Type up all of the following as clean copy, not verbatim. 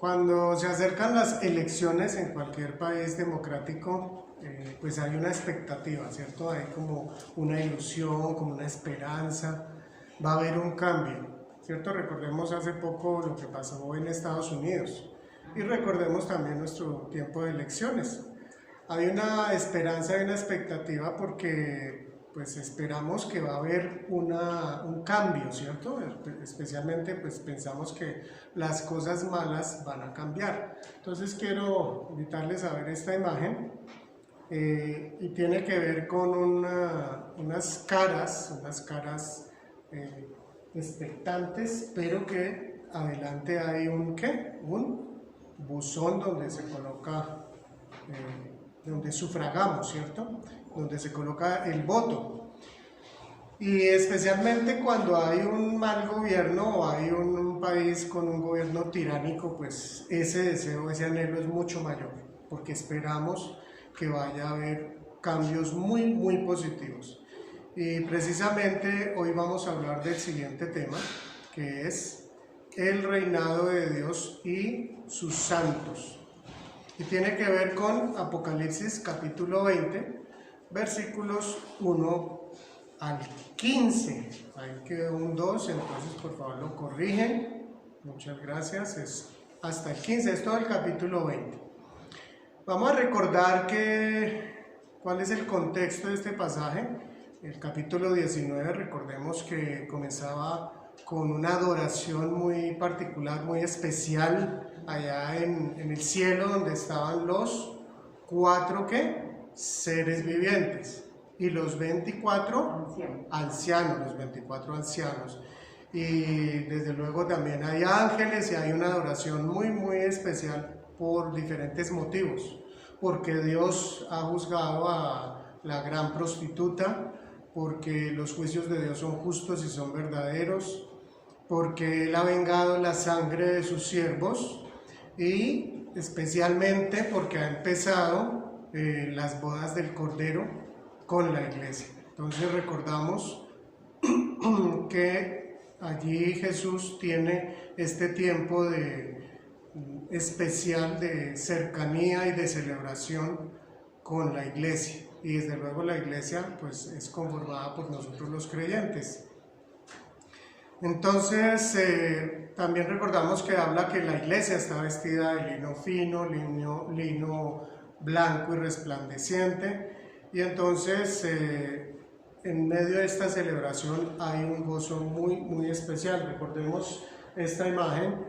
Cuando se acercan las elecciones en cualquier país democrático, pues hay una expectativa, ¿cierto? Hay como una ilusión, como una esperanza, va a haber un cambio, ¿cierto? Recordemos hace poco lo que pasó en Estados Unidos y recordemos también nuestro tiempo de elecciones. Hay una esperanza y una expectativa porque pues esperamos que va a haber un cambio, ¿cierto? Especialmente pues pensamos que las cosas malas van a cambiar. Entonces quiero invitarles a ver esta imagen y tiene que ver con unas caras expectantes, pero que adelante hay un buzón donde se coloca, donde sufragamos, ¿cierto? Donde se coloca el voto. Y especialmente cuando hay un mal gobierno o hay un país con un gobierno tiránico, pues ese deseo, ese anhelo es mucho mayor, porque esperamos que vaya a haber cambios muy positivos. Y precisamente hoy vamos a hablar del siguiente tema, que es el reinado de Dios y sus santos. Y tiene que ver con Apocalipsis capítulo 20, versículos 1 al 15. Ahí quedó un 2, entonces por favor lo corrigen. Muchas gracias, es hasta el 15, es todo el capítulo 20. Vamos a recordar cuál es el contexto de este pasaje. El capítulo 19, recordemos que comenzaba con una adoración muy particular, muy especial, allá en el cielo donde estaban los 4 seres vivientes y los 24 ancianos, los 24 ancianos. Y desde luego también hay ángeles y hay una adoración muy especial por diferentes motivos, porque Dios ha juzgado a la gran prostituta, porque los juicios de Dios son justos y son verdaderos, porque Él ha vengado la sangre de sus siervos y especialmente porque ha empezado las bodas del Cordero con la iglesia. Entonces recordamos que allí Jesús tiene este tiempo especial de cercanía y de celebración con la iglesia. Y desde luego la iglesia pues es conformada por nosotros los creyentes. Entonces también recordamos que habla que la iglesia está vestida de lino fino, lino blanco y resplandeciente, y entonces en medio de esta celebración hay un gozo muy especial. Recordemos esta imagen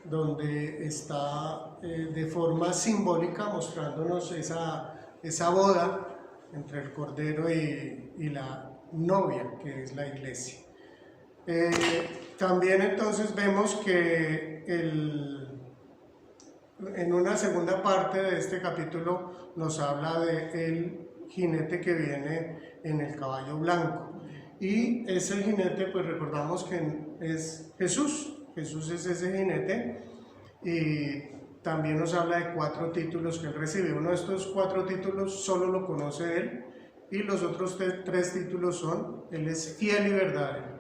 donde está de forma simbólica mostrándonos esa boda entre el Cordero y la novia, que es la iglesia. También entonces vemos que en una segunda parte de este capítulo nos habla del jinete que viene en el caballo blanco, y ese jinete pues recordamos que es Jesús es ese jinete, y también nos habla de 4 títulos que él recibe. Uno de estos 4 títulos solo lo conoce él, y los otros 3 títulos son: él es fiel y verdadero,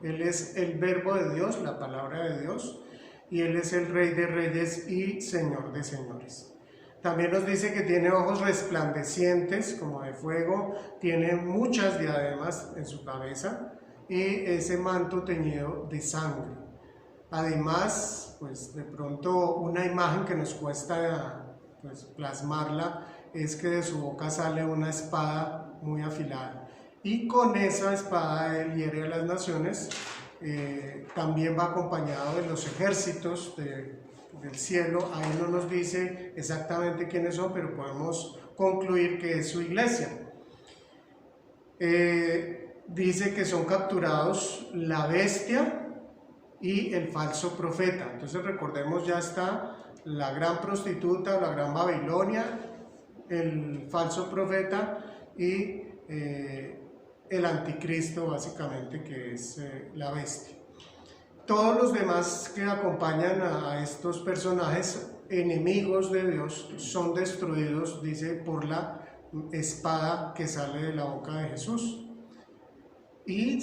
él es el verbo de Dios, la palabra de Dios, y él es el Rey de reyes y Señor de señores. También nos dice que tiene ojos resplandecientes como de fuego, tiene muchas diademas en su cabeza y ese manto teñido de sangre. Además, pues de pronto una imagen que nos cuesta pues plasmarla es que de su boca sale una espada muy afilada, y con esa espada él hiere a las naciones. También va acompañado de los ejércitos del cielo. Ahí no nos dice exactamente quiénes son, pero podemos concluir que es su iglesia. Dice que son capturados la bestia y el falso profeta. Entonces recordemos, ya está la gran prostituta, la gran Babilonia, el falso profeta y el anticristo, básicamente, que es la bestia. Todos los demás que acompañan a estos personajes enemigos de Dios son destruidos, dice, por la espada que sale de la boca de Jesús. Y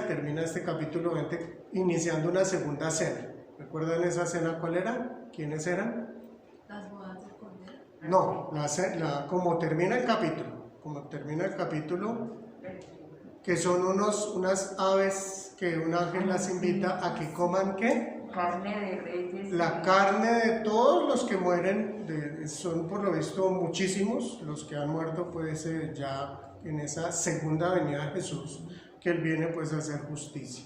termina este capítulo 20 iniciando una segunda cena. ¿Recuerdan esa cena cuál era? ¿Quiénes eran? Las bodas del Cordero. No, como termina el capítulo, que son unas aves que un ángel las invita a que coman, ¿qué? Carne de reyes. La carne de todos los que mueren, son por lo visto muchísimos los que han muerto pues ya en esa segunda venida de Jesús, que Él viene pues a hacer justicia.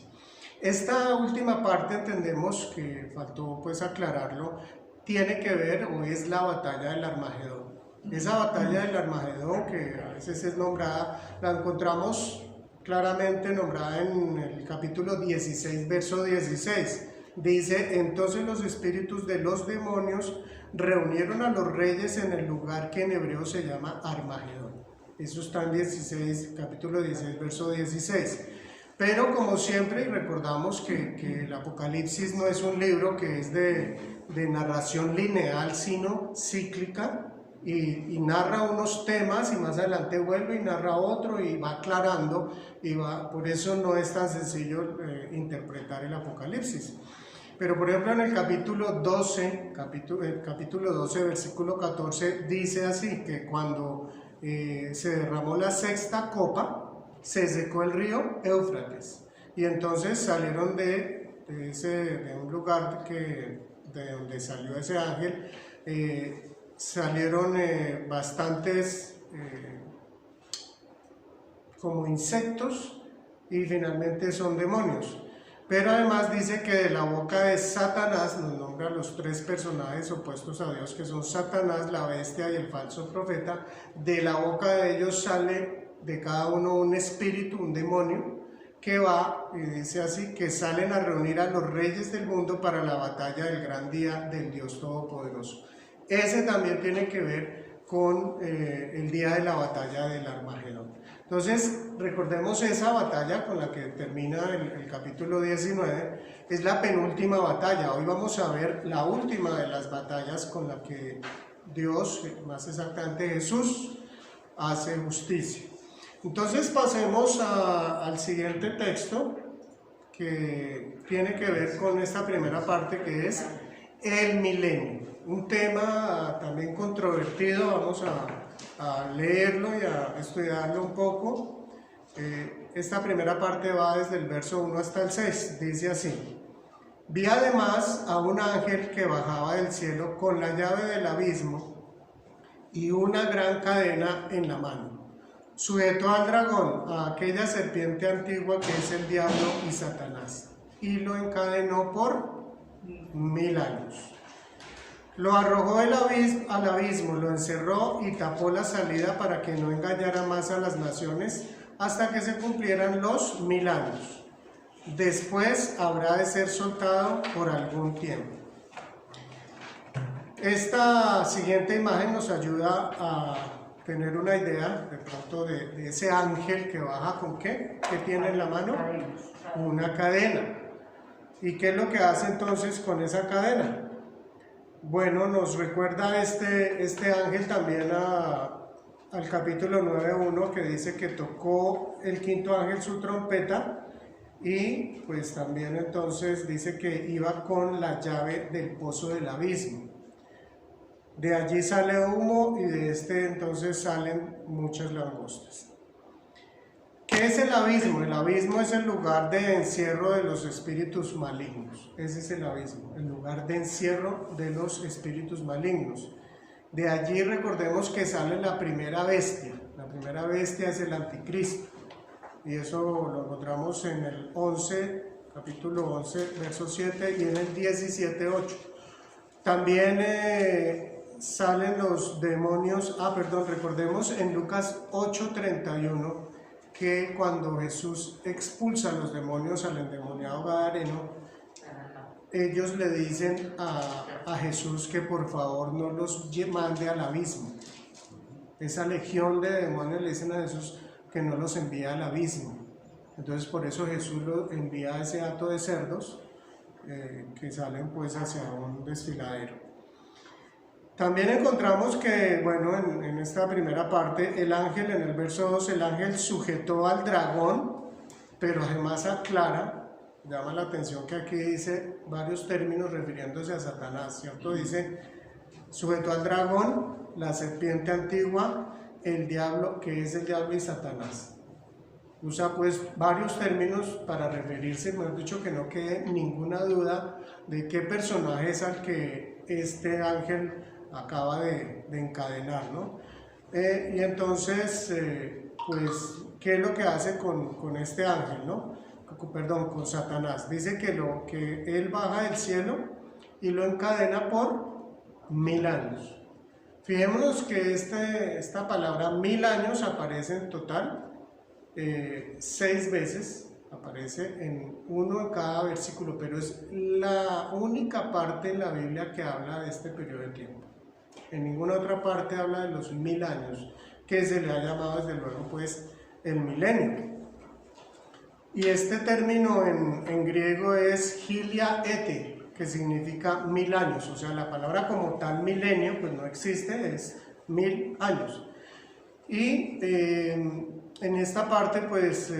Esta última parte entendemos que faltó pues aclararlo, tiene que ver o es la batalla del Armagedón. Esa batalla del Armagedón, que a veces es nombrada, la encontramos claramente nombrada en el capítulo 16, verso 16. Dice: entonces los espíritus de los demonios reunieron a los reyes en el lugar que en hebreo se llama Armagedón. Eso está en capítulo 16, verso 16. Pero como siempre, y recordamos que el Apocalipsis no es un libro que es de narración lineal, sino cíclica, y narra unos temas y más adelante vuelve y narra otro y va aclarando, por eso no es tan sencillo interpretar el Apocalipsis. Pero por ejemplo en el capítulo 12, versículo 14, dice así, que cuando se derramó la sexta copa, se secó el río Éufrates, y entonces salieron de un lugar de donde salió ese ángel, salieron bastantes como insectos, y finalmente son demonios. Pero además dice que de la boca de Satanás, nos nombra los tres personajes opuestos a Dios, que son Satanás, la bestia y el falso profeta. De la boca de ellos sale de cada uno un espíritu, un demonio, que va, y dice así, que salen a reunir a los reyes del mundo para la batalla del gran día del Dios Todopoderoso. Ese también tiene que ver con el día de la batalla del Armagedón. Entonces, recordemos esa batalla con la que termina el capítulo 19, es la penúltima batalla. Hoy vamos a ver la última de las batallas con la que Dios, más exactamente Jesús, hace justicia. Entonces pasemos al siguiente texto, que tiene que ver con esta primera parte, que es el milenio. Un tema también controvertido, vamos a leerlo y a estudiarlo un poco. Esta primera parte va desde el verso 1 hasta el 6, dice así: vi además a un ángel que bajaba del cielo con la llave del abismo y una gran cadena en la mano. Sujetó al dragón, a aquella serpiente antigua que es el diablo y Satanás, y lo encadenó por 1000 años. Lo arrojó al abismo, lo encerró y tapó la salida para que no engañara más a las naciones hasta que se cumplieran los 1000 años. Después habrá de ser soltado por algún tiempo. Esta siguiente imagen nos ayuda a tener una idea de pronto de ese ángel que baja con ¿qué? ¿Qué tiene en la mano? Una cadena. ¿Y qué es lo que hace entonces con esa cadena? Bueno, nos recuerda este ángel también al capítulo 9.1, que dice que tocó el quinto ángel su trompeta, y pues también entonces dice que iba con la llave del pozo del abismo. De allí sale humo y de entonces salen muchas langostas. ¿Qué es el abismo? El abismo es el lugar de encierro de los espíritus malignos. Ese es el abismo, el lugar de encierro de los espíritus malignos. De allí recordemos que sale la primera bestia. La primera bestia es el anticristo. Y eso lo encontramos en el 11, capítulo 11, verso 7, y en el 17:8. También salen los demonios, recordemos en Lucas 8:31, que cuando Jesús expulsa a los demonios al endemoniado gadareno, ellos le dicen a Jesús que por favor no los mande al abismo. Esa legión de demonios le dicen a Jesús que no los envíe al abismo. Entonces por eso Jesús lo envía a ese hato de cerdos que salen pues hacia un desfiladero. También encontramos que, bueno, en esta primera parte, el ángel, en el verso 2, el ángel sujetó al dragón, pero además aclara Llama la atención que aquí dice varios términos refiriéndose a Satanás, ¿cierto? Dice, sujeto al dragón, la serpiente antigua, el diablo, que es el diablo y Satanás. Usa pues varios términos para referirse, mejor dicho, que no quede ninguna duda de qué personaje es al que este ángel acaba de encadenar, ¿no? Y entonces, pues, ¿qué es lo que hace con este ángel, ¿no? Perdón, con Satanás. Dice que él baja del cielo y lo encadena por 1000 años. Fijémonos que esta palabra 1000 años aparece en total 6 veces, aparece en uno en cada versículo, pero es la única parte en la Biblia que habla de este periodo de tiempo. En ninguna otra parte habla de los 1000 años, que se le ha llamado desde luego pues el milenio. Y este término en griego es hilia ete, que significa 1000 años, o sea, la palabra como tal milenio pues no existe, es 1000 años. Y en esta parte pues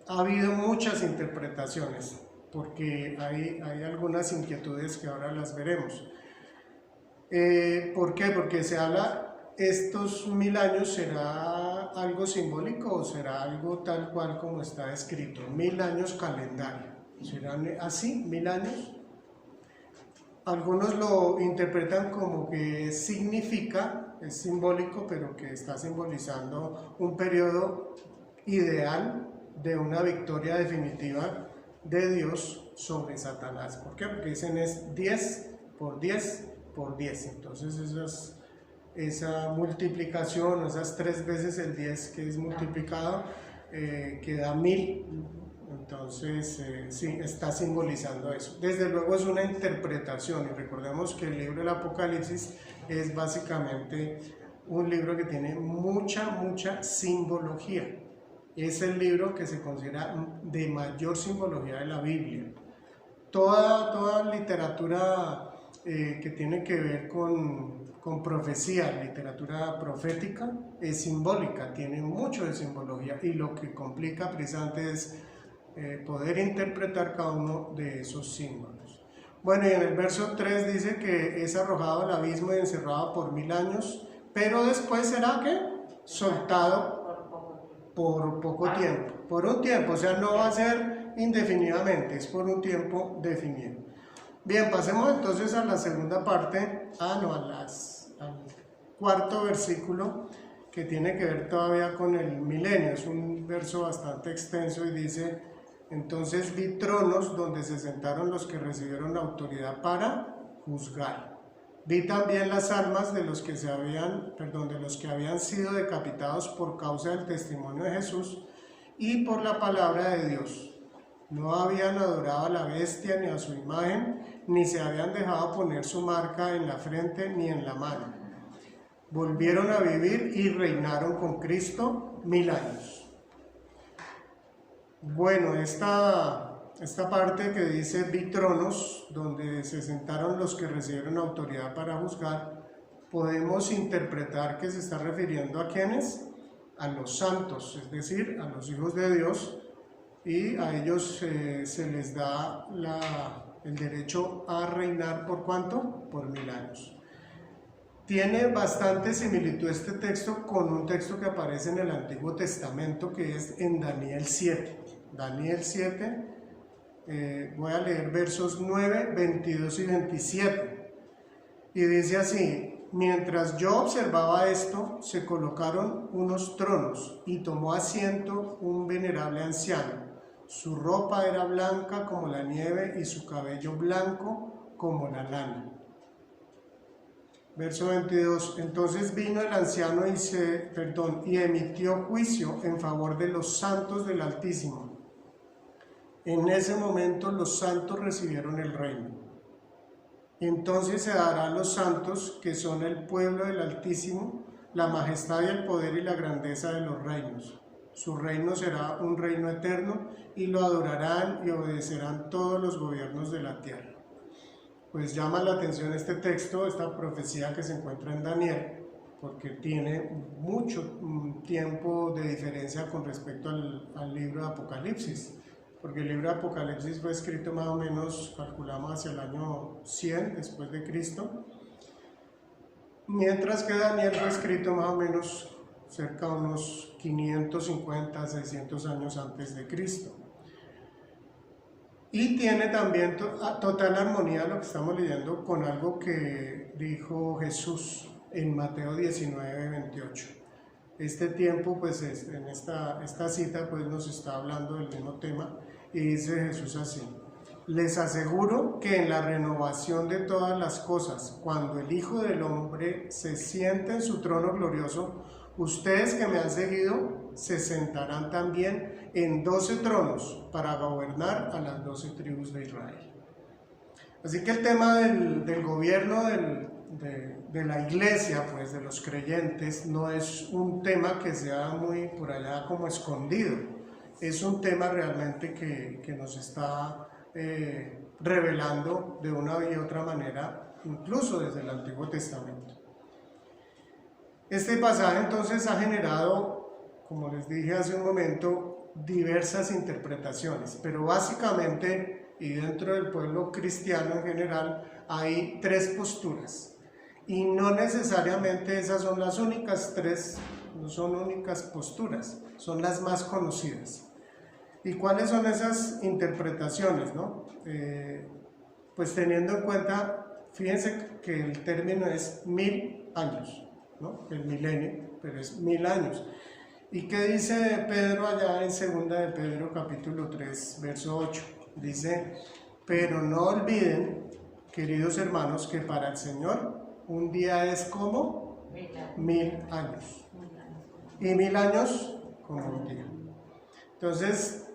ha habido muchas interpretaciones, porque hay algunas inquietudes que ahora las veremos. ¿Por qué? Porque se habla, estos 1000 años, ¿será algo simbólico o será algo tal cual como está escrito? 1000 años calendario, ¿serán así, 1000 años? Algunos lo interpretan como que significa, es simbólico, pero que está simbolizando un periodo ideal de una victoria definitiva de Dios sobre Satanás. ¿Por qué? Porque dicen es 10 por 10 por 10. Entonces esa multiplicación, esas 3 veces el 10 que es multiplicado, que da 1000. Entonces, sí, está simbolizando eso. Desde luego es una interpretación, y recordemos que el libro del Apocalipsis es básicamente un libro que tiene mucha simbología. Es el libro que se considera de mayor simbología de la Biblia. Toda literatura que tiene que ver con profecía, literatura profética, es simbólica, tiene mucho de simbología, y lo que complica precisamente es poder interpretar cada uno de esos símbolos. Bueno, y en el verso 3 dice que es arrojado al abismo y encerrado por 1000 años, pero después será que soltado por poco tiempo, por un tiempo, o sea, no va a ser indefinidamente, es por un tiempo definido. Bien, pasemos entonces a la segunda parte, al cuarto versículo, que tiene que ver todavía con el milenio. Es un verso bastante extenso y dice: entonces vi tronos donde se sentaron los que recibieron la autoridad para juzgar. Vi también las almas de los que habían sido decapitados por causa del testimonio de Jesús y por la palabra de Dios. No habían adorado a la bestia ni a su imagen, ni se habían dejado poner su marca en la frente ni en la mano. Volvieron a vivir y reinaron con Cristo 1000 años. Bueno, esta parte que dice vi tronos, donde se sentaron los que recibieron autoridad para juzgar, podemos interpretar que se está refiriendo a ¿quiénes? A los santos, es decir, a los hijos de Dios, y a ellos se les da el derecho a reinar ¿por cuánto? Por 1000 años. Tiene bastante similitud este texto con un texto que aparece en el Antiguo Testamento, que es en Daniel 7. Daniel 7, voy a leer versos 9, 22 y 27. Y dice así: mientras yo observaba esto, se colocaron unos tronos y tomó asiento un venerable anciano. Su ropa era blanca como la nieve y su cabello blanco como la lana. Verso 22, entonces vino el anciano y emitió juicio en favor de los santos del Altísimo. En ese momento los santos recibieron el reino. Entonces se dará a los santos, que son el pueblo del Altísimo, la majestad y el poder y la grandeza de los reinos. Su reino será un reino eterno, y lo adorarán y obedecerán todos los gobiernos de la tierra. Pues llama la atención este texto, esta profecía que se encuentra en Daniel, porque tiene mucho tiempo de diferencia con respecto al libro de Apocalipsis. porque el libro de Apocalipsis fue escrito más o menos, calculamos, hacia el año 100 después de Cristo, mientras que Daniel fue escrito más o menos cerca de unos 550, 600 años antes de Cristo. Y tiene también total armonía lo que estamos leyendo con algo que dijo Jesús en Mateo 19, 28. Este tiempo, pues en esta cita, pues nos está hablando del mismo tema y dice Jesús así: les aseguro que en la renovación de todas las cosas, cuando el Hijo del Hombre se siente en su trono glorioso, ustedes que me han seguido se sentarán también en 12 tronos para gobernar a las 12 tribus de Israel. Así que el tema del gobierno de la iglesia, pues de los creyentes, no es un tema que sea muy por allá como escondido. Es un tema realmente que nos está revelando de una y otra manera, incluso desde el Antiguo Testamento. Este pasaje entonces ha generado, como les dije hace un momento, diversas interpretaciones, pero básicamente, y dentro del pueblo cristiano en general, hay tres posturas, y no necesariamente esas son las únicas tres, no son únicas posturas, son las más conocidas. ¿Y cuáles son esas interpretaciones, no? Pues teniendo en cuenta, fíjense que el término es 1000 años, ¿no? El milenio, pero es 1000 años. ¿Y qué dice Pedro allá en 2 de Pedro capítulo 3, verso 8? Dice: pero no olviden, queridos hermanos, que para el Señor un día es como 1000 años. Y 1000 años como un día. Entonces,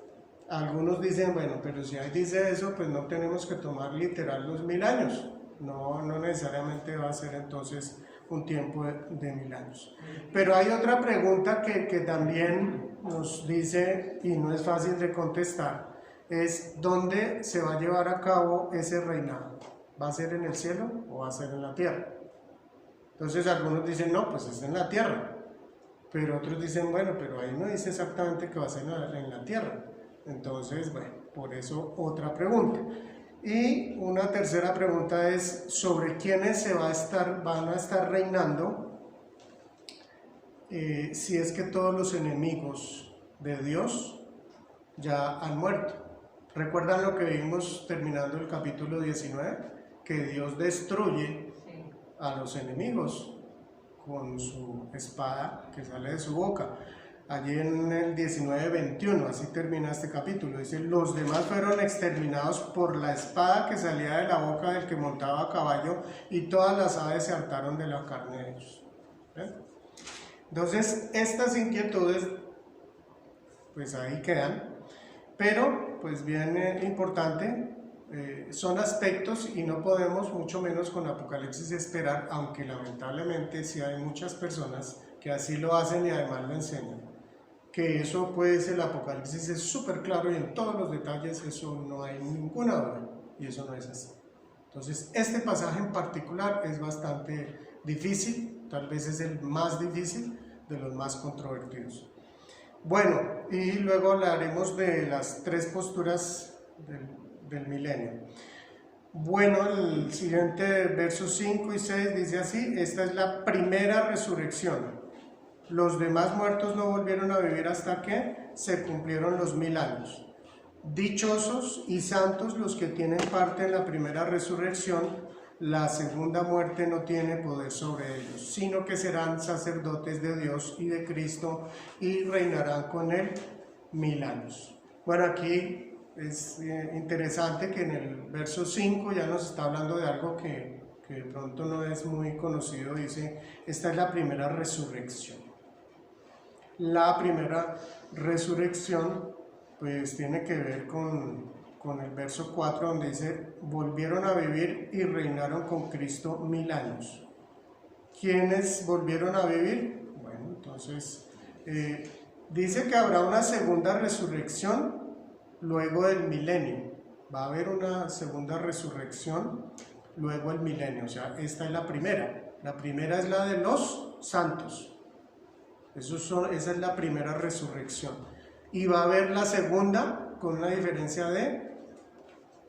algunos dicen, bueno, pero si ahí dice eso, pues no tenemos que tomar literal los 1000 años. No necesariamente va a ser entonces un tiempo de 1000 años. Pero hay otra pregunta que también nos dice, y no es fácil de contestar, es ¿dónde se va a llevar a cabo ese reinado? ¿Va a ser en el cielo o va a ser en la tierra? Entonces algunos dicen, no, pues es en la tierra. Pero otros dicen, bueno, pero ahí no dice exactamente que va a ser en la tierra. Entonces, bueno, por eso otra pregunta. Y una tercera pregunta es sobre quiénes van a estar reinando, si es que todos los enemigos de Dios ya han muerto. ¿Recuerdan lo que vimos terminando el capítulo 19? Que Dios destruye a los enemigos con su espada que sale de su boca. Allí en el 19:21, así termina este capítulo, dice: los demás fueron exterminados por la espada que salía de la boca del que montaba a caballo, y todas las aves se hartaron de la carne de ellos. Entonces, estas inquietudes, pues ahí quedan, pero, pues bien importante, son aspectos y no podemos, mucho menos con Apocalipsis, esperar, aunque lamentablemente sí hay muchas personas que así lo hacen y además lo enseñan, que eso puede ser, el Apocalipsis es súper claro y en todos los detalles, eso no hay ninguna duda, y eso no es así. Entonces, este pasaje en particular es bastante difícil, tal vez es el más difícil de los más controvertidos. Bueno, y luego hablaremos de las tres posturas del milenio. Bueno, el siguiente versos 5 y 6 dice así: esta es la primera resurrección. Los demás muertos no volvieron a vivir hasta que se cumplieron los 1000 años. Dichosos y santos los que tienen parte en la primera resurrección. La segunda muerte no tiene poder sobre ellos, sino que serán sacerdotes de Dios y de Cristo y reinarán con él 1000 años. Bueno, aquí es interesante que en el verso 5 ya nos está hablando de algo que de pronto no es muy conocido. Dice: esta es la primera resurrección. La primera resurrección pues tiene que ver con el verso 4, donde dice: volvieron a vivir y reinaron con Cristo 1000 años. ¿Quiénes volvieron a vivir? Bueno, entonces dice que habrá una segunda resurrección luego del milenio. Va a haber una segunda resurrección luego del milenio. O sea, esta es la primera. La primera es la de los santos. Esa es la primera resurrección. Y va a haber la segunda con una diferencia de,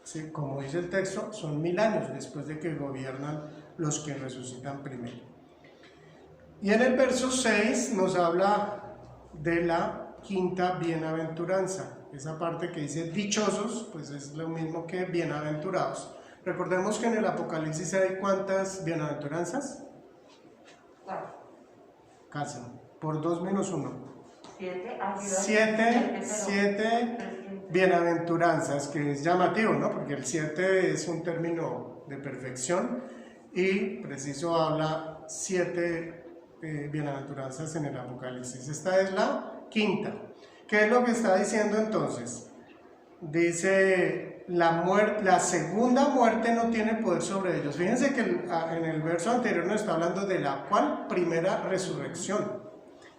sí, como dice el texto, son 1000 años después de que gobiernan los que resucitan primero. Y en el verso 6 nos habla de la quinta bienaventuranza. Esa parte que dice dichosos, pues es lo mismo que bienaventurados. Recordemos que en el Apocalipsis hay ¿cuántas bienaventuranzas? 4. Casi, por 2 menos 1. 7. 7 bienaventuranzas, que es llamativo, ¿no? Porque el 7 es un término de perfección y preciso habla 7 bienaventuranzas en el Apocalipsis. Esta es la quinta. ¿Qué es lo que está diciendo entonces? Dice, la segunda muerte no tiene poder sobre ellos. Fíjense que en el verso anterior nos está hablando de la cual primera resurrección.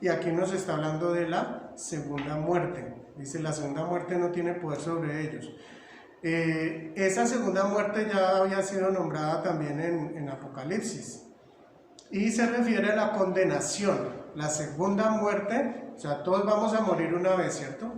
Y aquí nos está hablando de la segunda muerte. Dice, la segunda muerte no tiene poder sobre ellos. Esa segunda muerte ya había sido nombrada también en Apocalipsis. Y se refiere a la condenación. La segunda muerte, o sea, todos vamos a morir una vez, ¿cierto?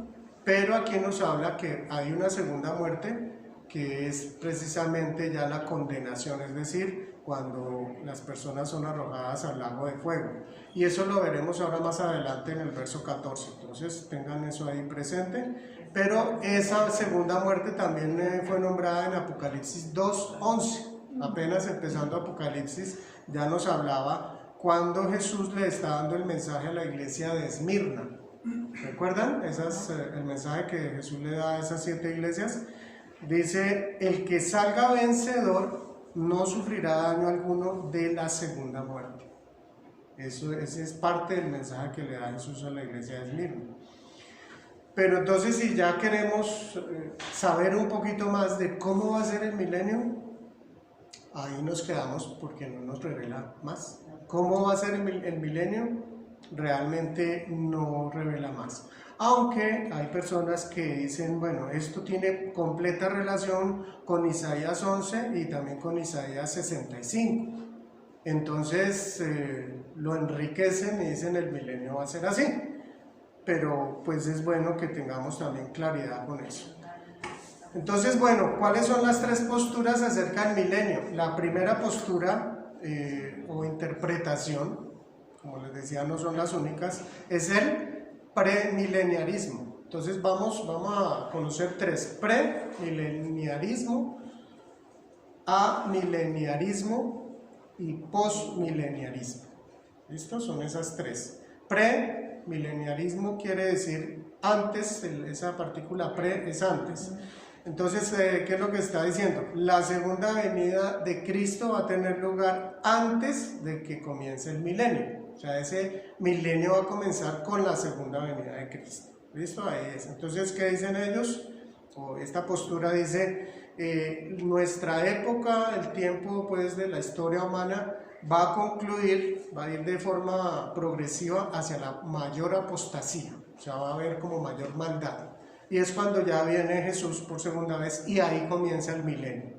Pero aquí nos habla que hay una segunda muerte que es precisamente ya la condenación, es decir, cuando las personas son arrojadas al lago de fuego. Y eso lo veremos ahora más adelante en el verso 14, entonces tengan eso ahí presente. Pero esa segunda muerte también fue nombrada en Apocalipsis 2:11, apenas empezando Apocalipsis ya nos hablaba cuando Jesús le está dando el mensaje a la iglesia de Esmirna. ¿Recuerdan? El mensaje que Jesús le da a esas 7 iglesias. Dice, el que salga vencedor no sufrirá daño alguno de la segunda muerte. Ese es parte del mensaje que le da Jesús a la iglesia de Esmirna. Pero entonces, si ya queremos saber un poquito más de cómo va a ser el milenio, ahí nos quedamos porque no nos revela más. ¿Cómo va a ser el milenio? Realmente no revela más. Aunque hay personas que dicen, bueno, esto tiene completa relación con Isaías 11 y también con Isaías 65. Entonces lo enriquecen y dicen el milenio va a ser así. Pero pues es bueno que tengamos también claridad con eso. Entonces, bueno, ¿cuáles son las 3 posturas acerca del milenio? La primera postura o interpretación, como les decía, no son las únicas, es el premileniarismo. Entonces vamos a conocer 3: premileniarismo, amileniarismo y postmileniarismo. ¿Listo? Son esas 3. Premileniarismo quiere decir antes, esa partícula pre es antes. Entonces, ¿qué es lo que está diciendo? La segunda venida de Cristo va a tener lugar antes de que comience el milenio. O sea, ese milenio va a comenzar con la segunda venida de Cristo. ¿Listo? Ahí es. Entonces, ¿qué dicen ellos? O esta postura dice, nuestra época, el tiempo pues de la historia humana va a concluir, va a ir de forma progresiva hacia la mayor apostasía. O sea, va a haber como mayor maldad. Y es cuando ya viene Jesús por segunda vez y ahí comienza el milenio.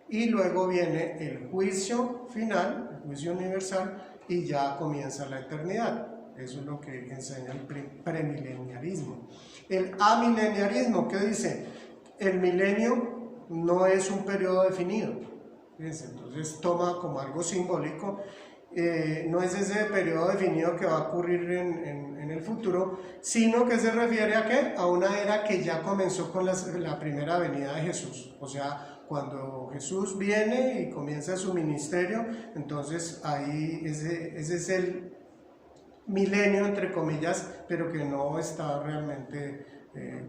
Y luego viene el juicio final, el juicio universal, y ya comienza la eternidad. Eso es lo que enseña el premileniarismo. El amileniarismo, ¿qué dice? El milenio no es un periodo definido. Fíjense, entonces toma como algo simbólico. No es ese periodo definido que va a ocurrir en el futuro, sino que se refiere a ¿qué? A una era que ya comenzó con la primera venida de Jesús. O sea, cuando Jesús viene y comienza su ministerio, entonces ahí ese es el milenio, entre comillas, pero que no está realmente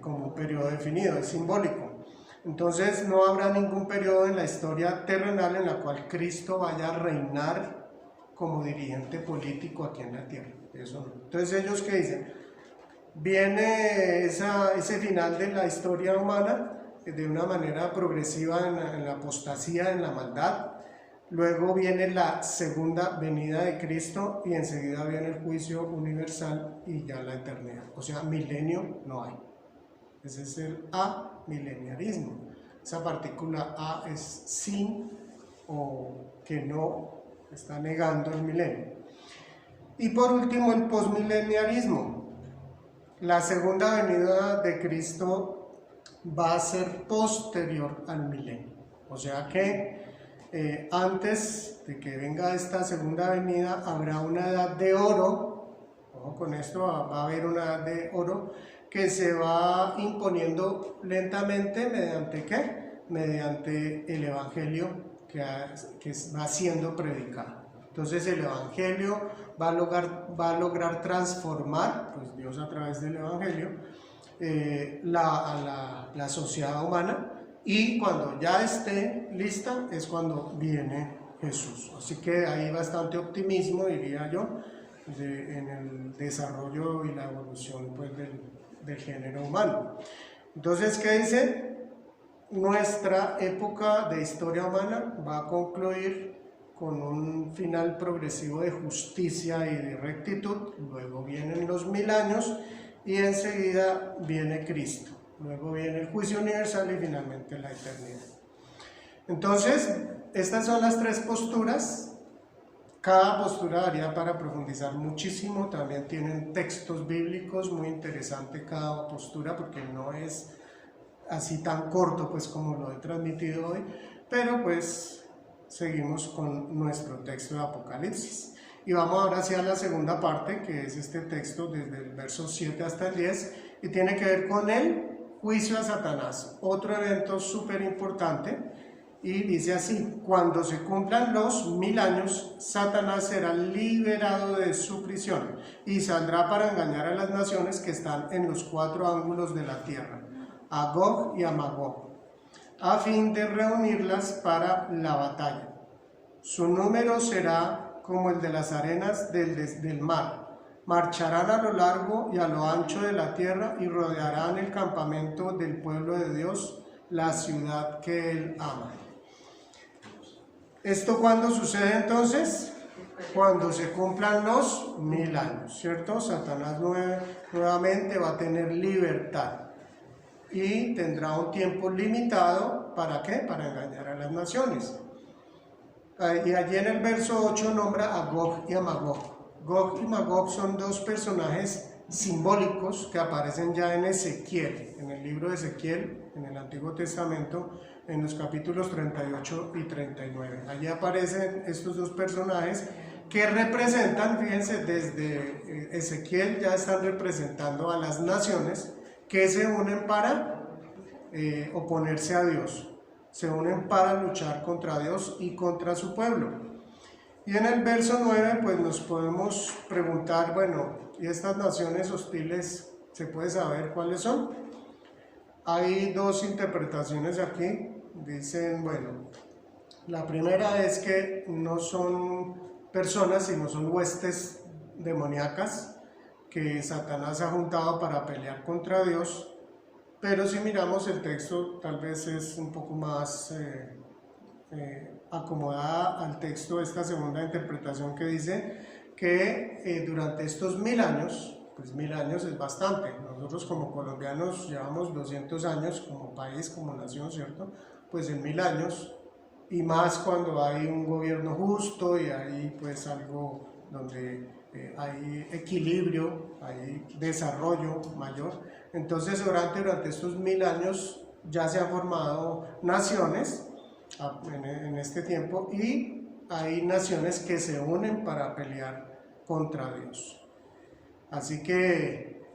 como un periodo definido, es simbólico. Entonces no habrá ningún periodo en la historia terrenal en la cual Cristo vaya a reinar como dirigente político aquí en la tierra. Eso no. Entonces ellos ¿qué dicen? Viene ese final de la historia humana de una manera progresiva en la apostasía, en la maldad. Luego viene la segunda venida de Cristo y enseguida viene el juicio universal y ya la eternidad. O sea, milenio no hay. Ese es el amileniarismo. Esa partícula A es sin o que no está negando el milenio. Y por último, el postmileniarismo. La segunda venida de Cristo va a ser posterior al milenio. O sea que antes de que venga esta segunda venida habrá una edad de oro. Ojo con esto, va a haber una edad de oro que se va imponiendo lentamente mediante ¿qué? Mediante el evangelio que va siendo predicado. Entonces el evangelio va a lograr transformar, pues Dios a través del evangelio, la sociedad humana, y cuando ya esté lista es cuando viene Jesús. Así que hay bastante optimismo, diría yo, en el desarrollo y la evolución pues, del género humano. Entonces, ¿qué dice? Nuestra época de historia humana va a concluir con un final progresivo de justicia y de rectitud. Luego vienen los 1000 años y enseguida viene Cristo. Luego viene el juicio universal y finalmente la eternidad. Entonces, estas son las tres posturas. Cada postura daría para profundizar muchísimo. También tienen textos bíblicos, muy interesante cada postura, porque no es así tan corto pues como lo he transmitido hoy, pero pues seguimos con nuestro texto de Apocalipsis. Y vamos ahora hacia la segunda parte, que es este texto desde el verso 7 hasta el 10, y tiene que ver con el juicio a Satanás, otro evento súper importante, y dice así: cuando se cumplan los 1000 años, Satanás será liberado de su prisión y saldrá para engañar a las naciones que están en los 4 ángulos de la tierra, a Gog y a Magog, a fin de reunirlas para la batalla. Su número será como el de las arenas del mar. Marcharán a lo largo y a lo ancho de la tierra y rodearán el campamento del pueblo de Dios, la ciudad que Él ama. ¿Esto cuándo sucede entonces? Cuando se cumplan los 1000 años, ¿cierto? Satanás nuevamente va a tener libertad y tendrá un tiempo limitado. ¿Para qué? Para engañar a las naciones. Y allí en el verso 8 nombra a Gog y a Magog. Gog y Magog son dos personajes simbólicos que aparecen ya en Ezequiel, en el libro de Ezequiel, en el Antiguo Testamento, en los capítulos 38 y 39. Allí aparecen estos dos personajes que representan, fíjense, desde Ezequiel ya están representando a las naciones que se unen para oponerse a Dios, se unen para luchar contra Dios y contra su pueblo. Y en el verso 9 pues nos podemos preguntar, bueno, ¿y estas naciones hostiles se puede saber cuáles son? Hay dos interpretaciones aquí. Dicen, bueno, la primera es que no son personas, sino son huestes demoníacas que Satanás ha juntado para pelear contra Dios. Pero si miramos el texto, tal vez es un poco más acomodada al texto esta segunda interpretación, que dice que durante estos 1000 años, pues 1000 años es bastante. Nosotros como colombianos llevamos 200 años como país, como nación, ¿cierto? Pues en 1000 años, y más cuando hay un gobierno justo y hay pues algo donde hay equilibrio, hay desarrollo mayor. Entonces durante estos 1000 años ya se han formado naciones en este tiempo, y hay naciones que se unen para pelear contra Dios. Así que,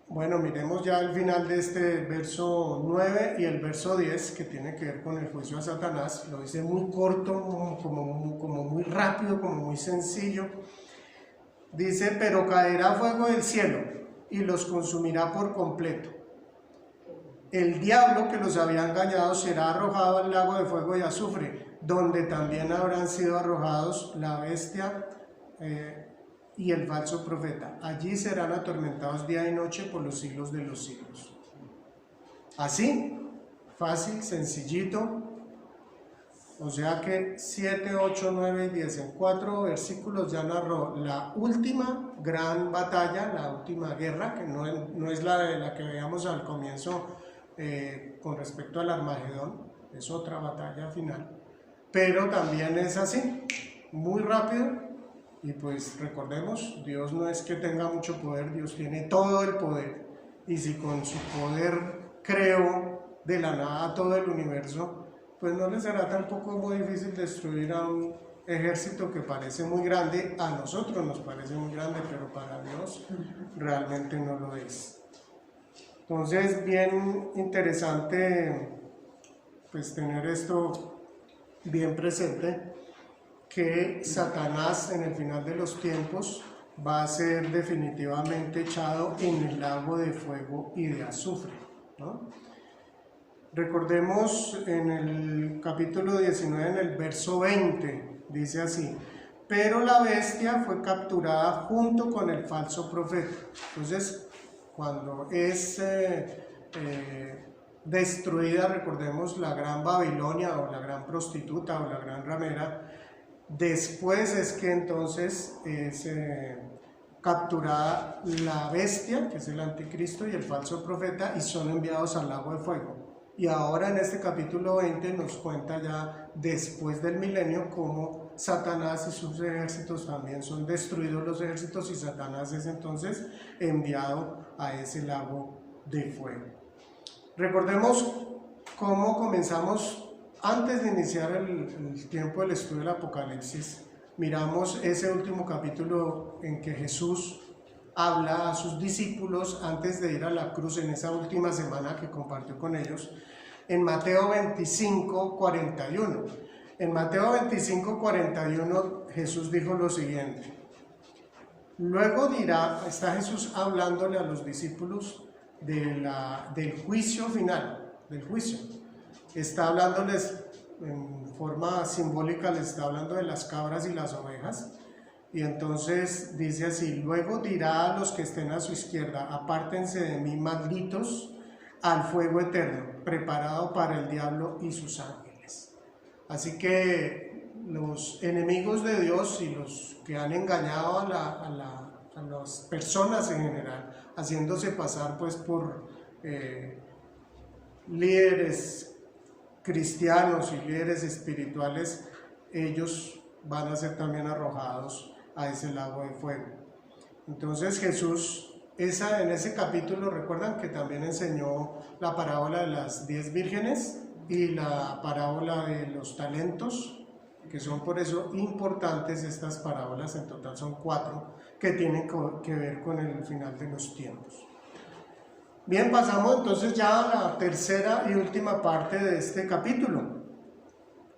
bueno, miremos ya el final de este verso 9 y el verso 10, que tiene que ver con el juicio a Satanás. Lo dice muy corto, como muy rápido, como muy sencillo. Dice: pero caerá fuego del cielo y los consumirá por completo. El diablo que los había engañado será arrojado al lago de fuego y azufre, donde también habrán sido arrojados la bestia y el falso profeta. Allí serán atormentados día y noche por los siglos de los siglos. Así, fácil, sencillito. O sea que 7, 8, 9 y 10, en 4 versículos ya narró la última gran batalla, la última guerra, que no es la que veíamos al comienzo con respecto al Armagedón, es otra batalla final, pero también es así, muy rápido. Y pues recordemos, Dios no es que tenga mucho poder, Dios tiene todo el poder, y si con su poder creó de la nada todo el universo, pues no le será tampoco muy difícil destruir a un ejército que parece muy grande. A nosotros nos parece muy grande, pero para Dios realmente no lo es. Entonces, bien interesante pues tener esto bien presente, que Satanás en el final de los tiempos va a ser definitivamente echado en el lago de fuego y de azufre, ¿no? Recordemos en el capítulo 19, en el verso 20, dice así: pero la bestia fue capturada junto con el falso profeta. Entonces, cuando es destruida, recordemos, la gran Babilonia o la gran prostituta o la gran ramera, después es que entonces es capturada la bestia, que es el anticristo, y el falso profeta, y son enviados al lago de fuego. Y ahora en este capítulo 20 nos cuenta ya después del milenio cómo Satanás y sus ejércitos también son destruidos, los ejércitos, y Satanás es entonces enviado a ese lago de fuego. Recordemos cómo comenzamos antes de iniciar el tiempo del estudio del Apocalipsis. Miramos ese último capítulo en que Jesús habla a sus discípulos antes de ir a la cruz, en esa última semana que compartió con ellos, en Mateo 25, 41. En Mateo 25, 41 Jesús dijo lo siguiente: luego dirá, está Jesús hablándole a los discípulos del juicio final, del juicio. Está hablándoles en forma simbólica, les está hablando de las cabras y las ovejas. Y entonces dice así: luego dirá a los que estén a su izquierda, apártense de mí, malditos, al fuego eterno, preparado para el diablo y sus ángeles. Así que los enemigos de Dios y los que han engañado a las personas en general, haciéndose pasar pues por líderes cristianos y líderes espirituales, ellos van a ser también arrojados a ese lago de fuego. Entonces Jesús, en ese capítulo, recuerdan que también enseñó la parábola de las 10 vírgenes y la parábola de los talentos, que son por eso importantes estas parábolas. En total son 4 que tienen que ver con el final de los tiempos. Bien, pasamos entonces ya a la tercera y última parte de este capítulo,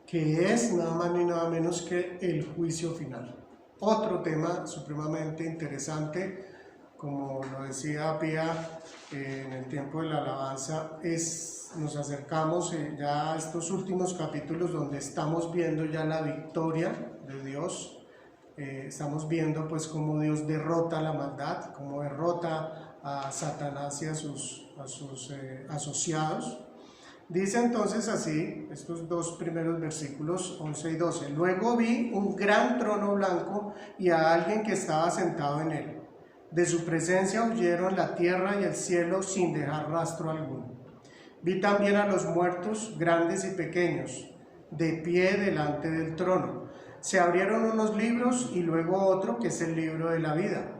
que es nada más ni nada menos que el juicio final. Otro tema supremamente interesante, como lo decía Pía en el tiempo de la alabanza, nos acercamos ya a estos últimos capítulos donde estamos viendo ya la victoria de Dios. Estamos viendo pues cómo Dios derrota la maldad, cómo derrota a Satanás y a sus asociados. Dice entonces así, estos 2 primeros versículos 11 y 12: luego vi un gran trono blanco y a alguien que estaba sentado en él. De su presencia huyeron la tierra y el cielo sin dejar rastro alguno. Vi también a los muertos, grandes y pequeños, de pie delante del trono. Se abrieron unos libros y luego otro, que es el libro de la vida.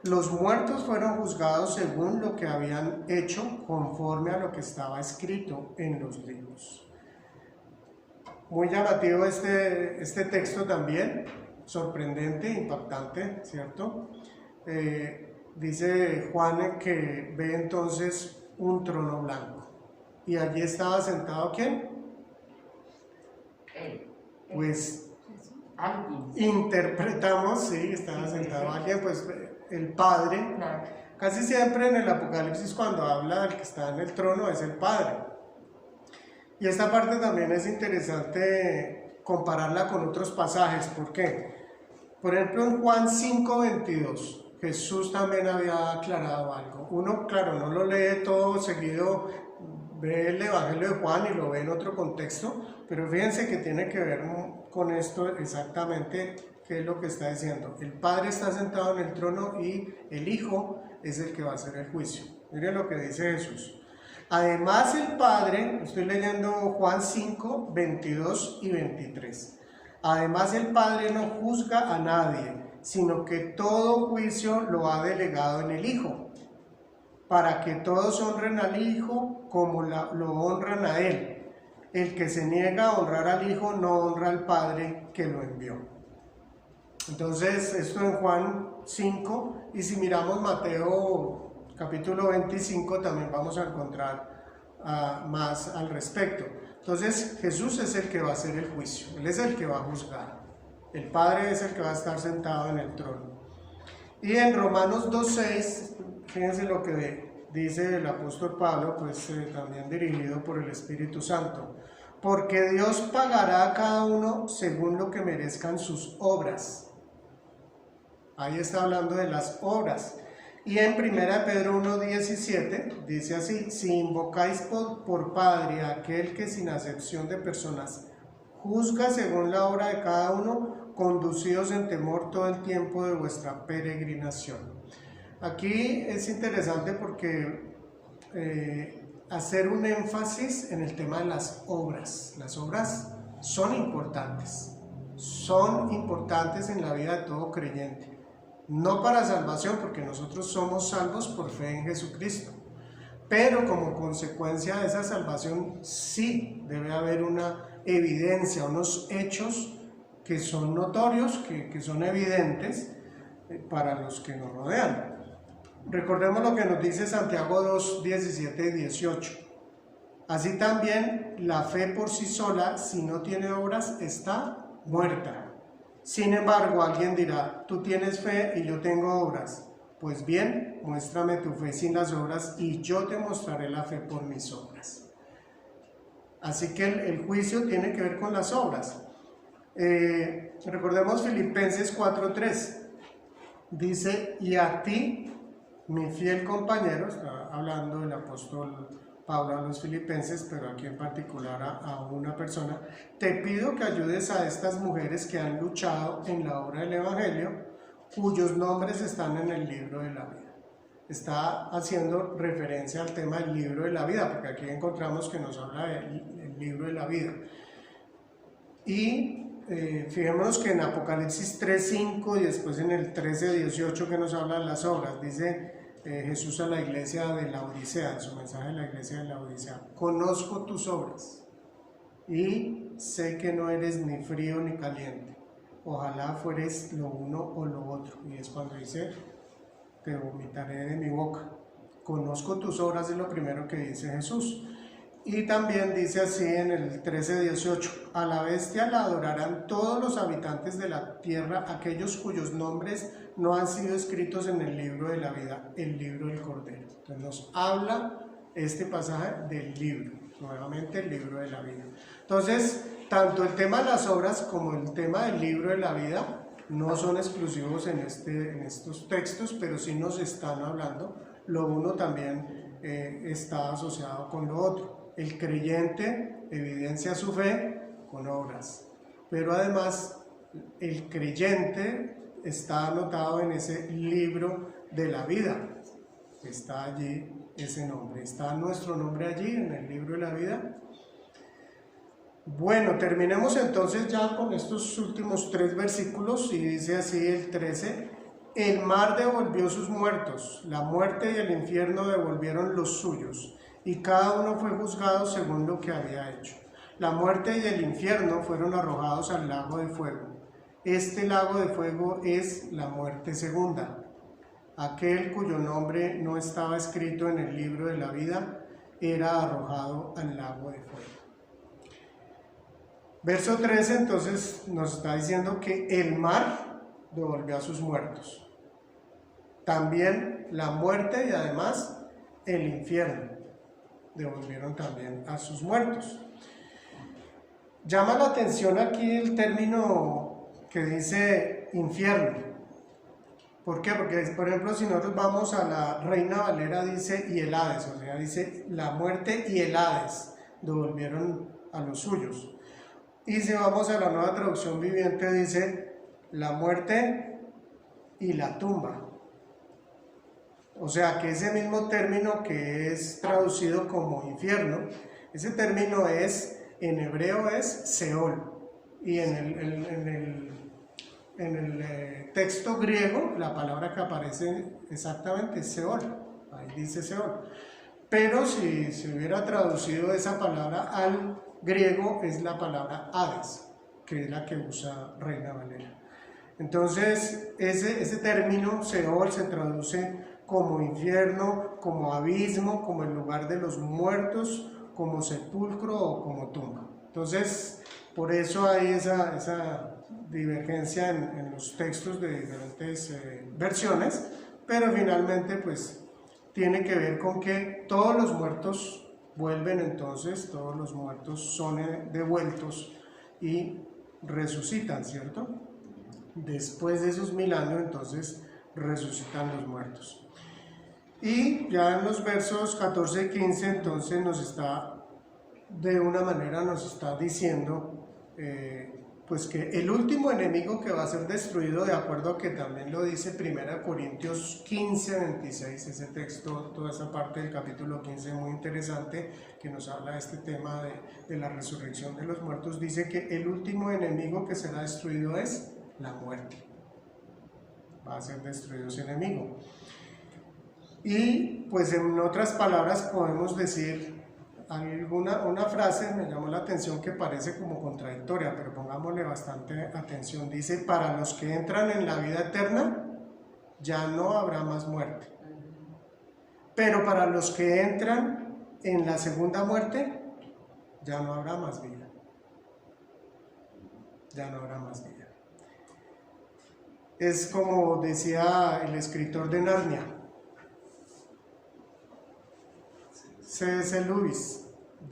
Los muertos fueron juzgados según lo que habían hecho, conforme a lo que estaba escrito en los libros. Muy llamativo este texto también, sorprendente, impactante, ¿cierto? Dice Juan que ve entonces un trono blanco. ¿Y allí estaba sentado quién? Pues interpretamos, sí, estaba sentado alguien, pues el Padre. Casi siempre en el Apocalipsis, cuando habla del que está en el trono, es el Padre. Y esta parte también es interesante compararla con otros pasajes. ¿Por qué? Por ejemplo, en Juan 5:22, Jesús también había aclarado algo. Uno, claro, no lo lee todo seguido, ve el Evangelio de Juan y lo ve en otro contexto, pero fíjense que tiene que ver con esto exactamente. ¿Qué es lo que está diciendo? El Padre está sentado en el trono y el Hijo es el que va a hacer el juicio. Miren lo que dice Jesús. Además el Padre, estoy leyendo Juan 5, 22 y 23. Además el Padre no juzga a nadie, sino que todo juicio lo ha delegado en el Hijo, para que todos honren al Hijo como lo honran a él. El que se niega a honrar al Hijo no honra al Padre que lo envió. Entonces, esto en Juan 5, y si miramos Mateo capítulo 25, también vamos a encontrar más al respecto. Entonces, Jesús es el que va a hacer el juicio, Él es el que va a juzgar. El Padre es el que va a estar sentado en el trono. Y en Romanos 2:6, fíjense lo que dice el apóstol Pablo, pues también dirigido por el Espíritu Santo. Porque Dios pagará a cada uno según lo que merezcan sus obras. Ahí está hablando de las obras. Y en 1 Pedro 1:17 dice así: si invocáis por Padre a aquel que sin acepción de personas juzga según la obra de cada uno, conducidos en temor todo el tiempo de vuestra peregrinación. Aquí es interesante porque hacer un énfasis en el tema de las obras. Las obras son importantes en la vida de todo creyente. No para salvación, porque nosotros somos salvos por fe en Jesucristo, pero como consecuencia de esa salvación sí debe haber una evidencia, unos hechos que son notorios, que son evidentes para los que nos rodean. Recordemos lo que nos dice Santiago 2, 17 y 18. Así también la fe por sí sola, si no tiene obras, está muerta. Sin embargo, alguien dirá: tú tienes fe y yo tengo obras. Pues bien, muéstrame tu fe sin las obras y yo te mostraré la fe por mis obras. Así que el juicio tiene que ver con las obras. Recordemos Filipenses 4:3. Dice: y a ti, mi fiel compañero, está hablando el apóstol Pablo a los filipenses, pero aquí en particular a una persona, te pido que ayudes a estas mujeres que han luchado en la obra del Evangelio, cuyos nombres están en el libro de la vida. Está haciendo referencia al tema del libro de la vida, porque aquí encontramos que nos habla del libro de la vida. Y fijémonos que en Apocalipsis 3:5 y después en el 13:18 que nos habla de las obras, dice Jesús a la iglesia de la Odisea, en su mensaje a la iglesia de la Odisea: conozco tus obras y sé que no eres ni frío ni caliente. Ojalá fueres lo uno o lo otro. Y es cuando dice: te vomitaré de mi boca. Conozco tus obras, es lo primero que dice Jesús. Y también dice así en el 13:18: a la bestia la adorarán todos los habitantes de la tierra, aquellos cuyos nombres no han sido escritos en el libro de la vida, el libro del Cordero. Entonces nos habla este pasaje del libro, nuevamente el libro de la vida. Entonces, tanto el tema de las obras como el tema del libro de la vida no son exclusivos en estos textos, pero sí nos están hablando. Lo uno también está asociado con lo otro. El creyente evidencia su fe con obras, pero además el creyente está anotado en ese libro de la vida. Está allí ese nombre, está nuestro nombre allí en el libro de la vida. Bueno, terminemos entonces ya con estos últimos 3 versículos y dice así el 13: el mar devolvió sus muertos, la muerte y el infierno devolvieron los suyos, y cada uno fue juzgado según lo que había hecho. La muerte y el infierno fueron arrojados al lago de fuego. Este lago de fuego es la muerte segunda. Aquel cuyo nombre no estaba escrito en el libro de la vida era arrojado al lago de fuego. Verso 13 entonces nos está diciendo que el mar devolvió a sus muertos. También la muerte y además el infierno devolvieron también a sus muertos. Llama la atención aquí el término que dice infierno. ¿Por qué? Porque, por ejemplo, si nosotros vamos a la Reina Valera, dice y el Hades, o sea, dice la muerte y el Hades devolvieron a los suyos. Y si vamos a la Nueva Traducción Viviente, dice la muerte y la tumba. O sea, que ese mismo término que es traducido como infierno, ese término en hebreo es Seol. Y en el texto griego, la palabra que aparece exactamente es Seol. Ahí dice Seol. pero si se hubiera traducido esa palabra al griego es la palabra Hades, que es la que usa Reina Valera. Entonces ese término Seol se traduce como infierno, como abismo, como el lugar de los muertos, como sepulcro o como tumba. Entonces por eso hay esa divergencia en los textos de diferentes versiones, pero finalmente pues tiene que ver con que todos los muertos vuelven, entonces todos los muertos son devueltos y resucitan, ¿cierto? Después de esos 1000 años entonces resucitan los muertos. Y ya en los versos 14 y 15 entonces nos está, de una manera nos está diciendo pues que el último enemigo que va a ser destruido, de acuerdo a que también lo dice 1 Corintios 15, 26, ese texto, toda esa parte del capítulo 15 muy interesante, que nos habla de este tema de la resurrección de los muertos, dice que el último enemigo que será destruido es la muerte. Va a ser destruido ese enemigo. Y pues en otras palabras podemos decir una frase, me llamó la atención, que parece como contradictoria, pero pongámosle bastante atención. Dice: para los que entran en la vida eterna ya no habrá más muerte, pero para los que entran en la segunda muerte ya no habrá más vida. Ya no habrá más vida. Es como decía el escritor de Narnia, C.S. Lewis.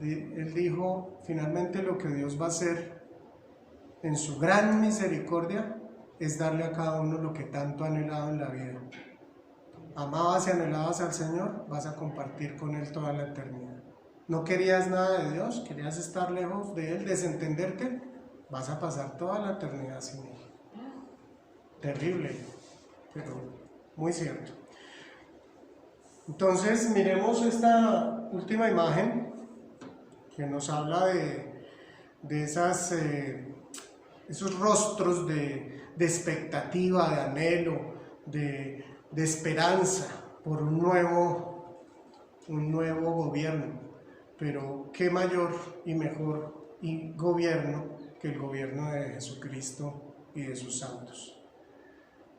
Él dijo: finalmente lo que Dios va a hacer en su gran misericordia es darle a cada uno lo que tanto ha anhelado en la vida. Amabas y anhelabas al Señor, vas a compartir con Él toda la eternidad. No querías nada de Dios, querías estar lejos de Él, desentenderte, vas a pasar toda la eternidad sin Él. Terrible, pero muy cierto. Entonces miremos esta última imagen que nos habla de esos rostros de expectativa, de anhelo, de esperanza por un nuevo gobierno. Pero qué mayor y mejor gobierno que el gobierno de Jesucristo y de sus santos.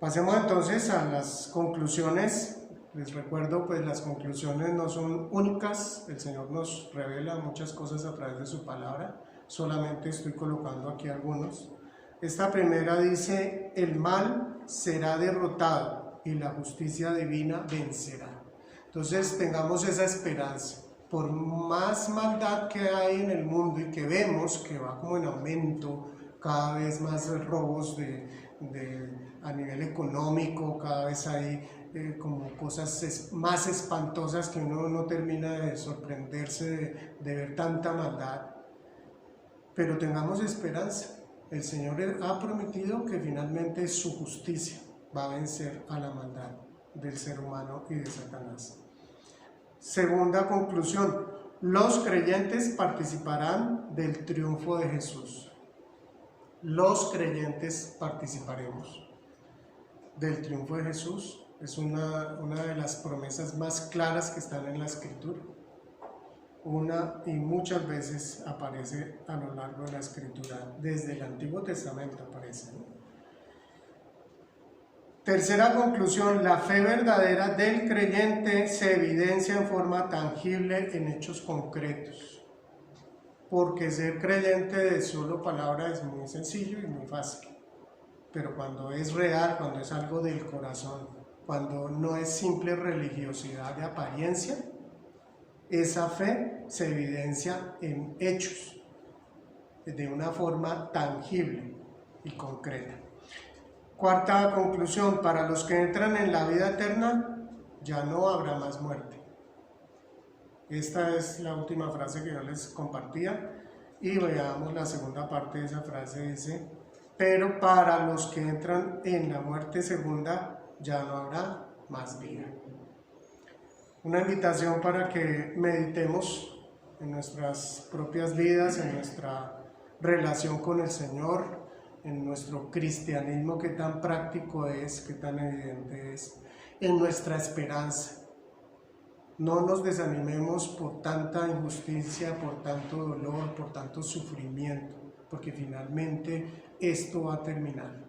Pasemos entonces a las conclusiones. Les recuerdo, pues las conclusiones no son únicas, el Señor nos revela muchas cosas a través de su palabra, solamente estoy colocando aquí algunos. Esta primera dice: el mal será derrotado y la justicia divina vencerá. Entonces tengamos esa esperanza. Por más maldad que hay en el mundo y que vemos que va como en aumento, cada vez más robos a nivel económico, cada vez hay como cosas más espantosas que uno no termina de sorprenderse de ver tanta maldad, pero tengamos esperanza. El Señor ha prometido que finalmente su justicia va a vencer a la maldad del ser humano y de Satanás. Segunda conclusión: los creyentes participarán del triunfo de Jesús. Los creyentes participaremos del triunfo de Jesús. Es una de las promesas más claras que están en la Escritura. Y muchas veces aparece a lo largo de la Escritura, desde el Antiguo Testamento aparece, ¿no? Tercera conclusión: la fe verdadera del creyente se evidencia en forma tangible en hechos concretos. Porque ser creyente de solo palabra es muy sencillo y muy fácil. Pero cuando es real, cuando es algo del corazón, cuando no es simple religiosidad de apariencia, esa fe se evidencia en hechos, de una forma tangible y concreta. Cuarta conclusión: para los que entran en la vida eterna, ya no habrá más muerte. Esta es la última frase que yo les compartía, y veamos la segunda parte de esa frase. Dice: pero para los que entran en la muerte segunda, ya no habrá más vida. Una invitación para que meditemos en nuestras propias vidas, en nuestra relación con el Señor, en nuestro cristianismo, qué tan práctico es, qué tan evidente es, en nuestra esperanza. No nos desanimemos por tanta injusticia, por tanto dolor, por tanto sufrimiento, porque finalmente esto va a terminar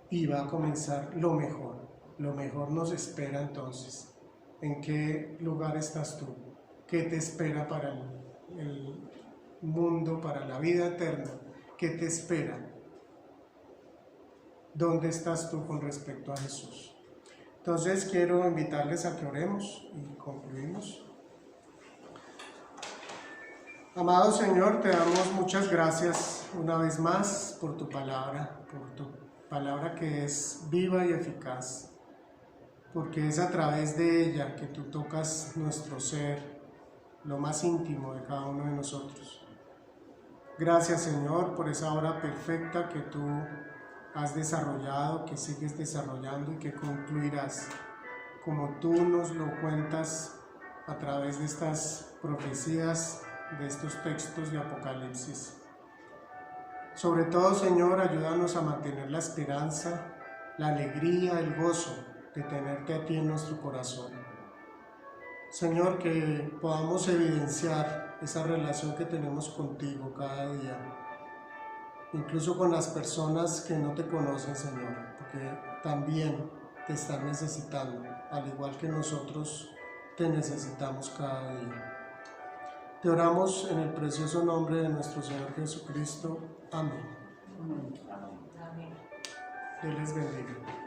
y va a comenzar lo mejor. Lo mejor nos espera entonces. ¿En qué lugar estás tú? ¿Qué te espera para el mundo, para la vida eterna? ¿Qué te espera? ¿Dónde estás tú con respecto a Jesús? Entonces quiero invitarles a que oremos y concluimos. Amado Señor, te damos muchas gracias una vez más por tu palabra que es viva y eficaz, porque es a través de ella que tú tocas nuestro ser, lo más íntimo de cada uno de nosotros. Gracias, Señor, por esa obra perfecta que tú has desarrollado, que sigues desarrollando y que concluirás, como tú nos lo cuentas a través de estas profecías, de estos textos de Apocalipsis. Sobre todo, Señor, ayúdanos a mantener la esperanza, la alegría, el gozo de tenerte a ti en nuestro corazón. Señor, que podamos evidenciar esa relación que tenemos contigo cada día, incluso con las personas que no te conocen, Señor, porque también te están necesitando, al igual que nosotros te necesitamos cada día. Te oramos en el precioso nombre de nuestro Señor Jesucristo. Amén. Dios les bendiga.